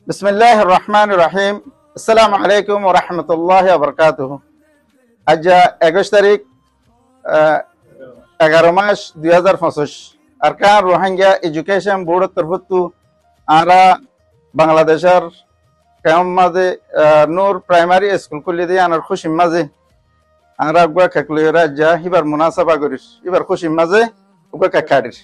বিসমিল্লাহির রহমানির রহিম। আসসালামু আলাইকুম ওয়া রাহমাতুল্লাহি ওয়া বারাকাতুহু। আজ 21 তারিখ 11 মাস 2025 আরকান রোহিঙ্গা এডুকেশন বোর্ড তরফতু আমরা বাংলাদেশের কেমন মাঝে নূর প্রাইমারি স্কুল খুলে দিয়ে আনার খুশি মাঝে আমরা গুয়া খেকলি রাজ্যা এবার মুনাসাবা করিস এবার খুশি মাঝে গুয়া খেকাড়ির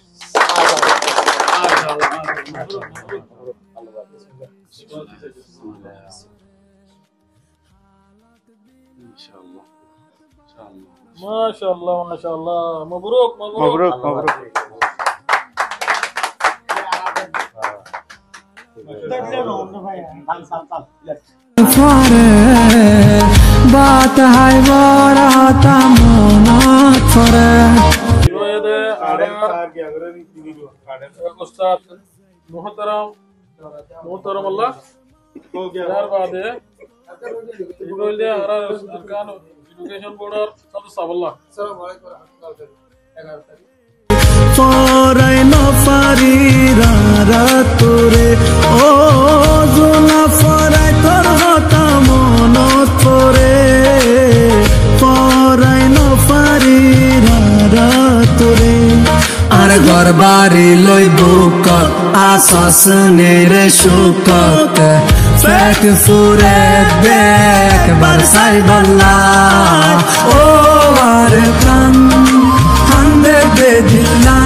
মাশাআল্লাহ মাশাআল্লাহ মবরুক মবরুক মবরুক। बात है बराता मोनात फरे রয়েদে উস্তাদ মুহতারাম আল্লাহ যার বাদে রইলে আর সরকার এডুকেশন বোর্ডের সদস্য আল্লাহ আসসালামু আলাইকুম ওয়া রাহমাতুল্লাহি ওয়া বারাকাতুহু फरे न फारी रातरे ओ जुना फरे तोर हता मोनात फरे फरे न फारी रातरे আর ঘর বাড়ি লই বুক আসাস নেরে শুকত ফেক ফুরে দেখ বরসাই বল্লা ও আর প্রাণ হান্দে বেদিল্লা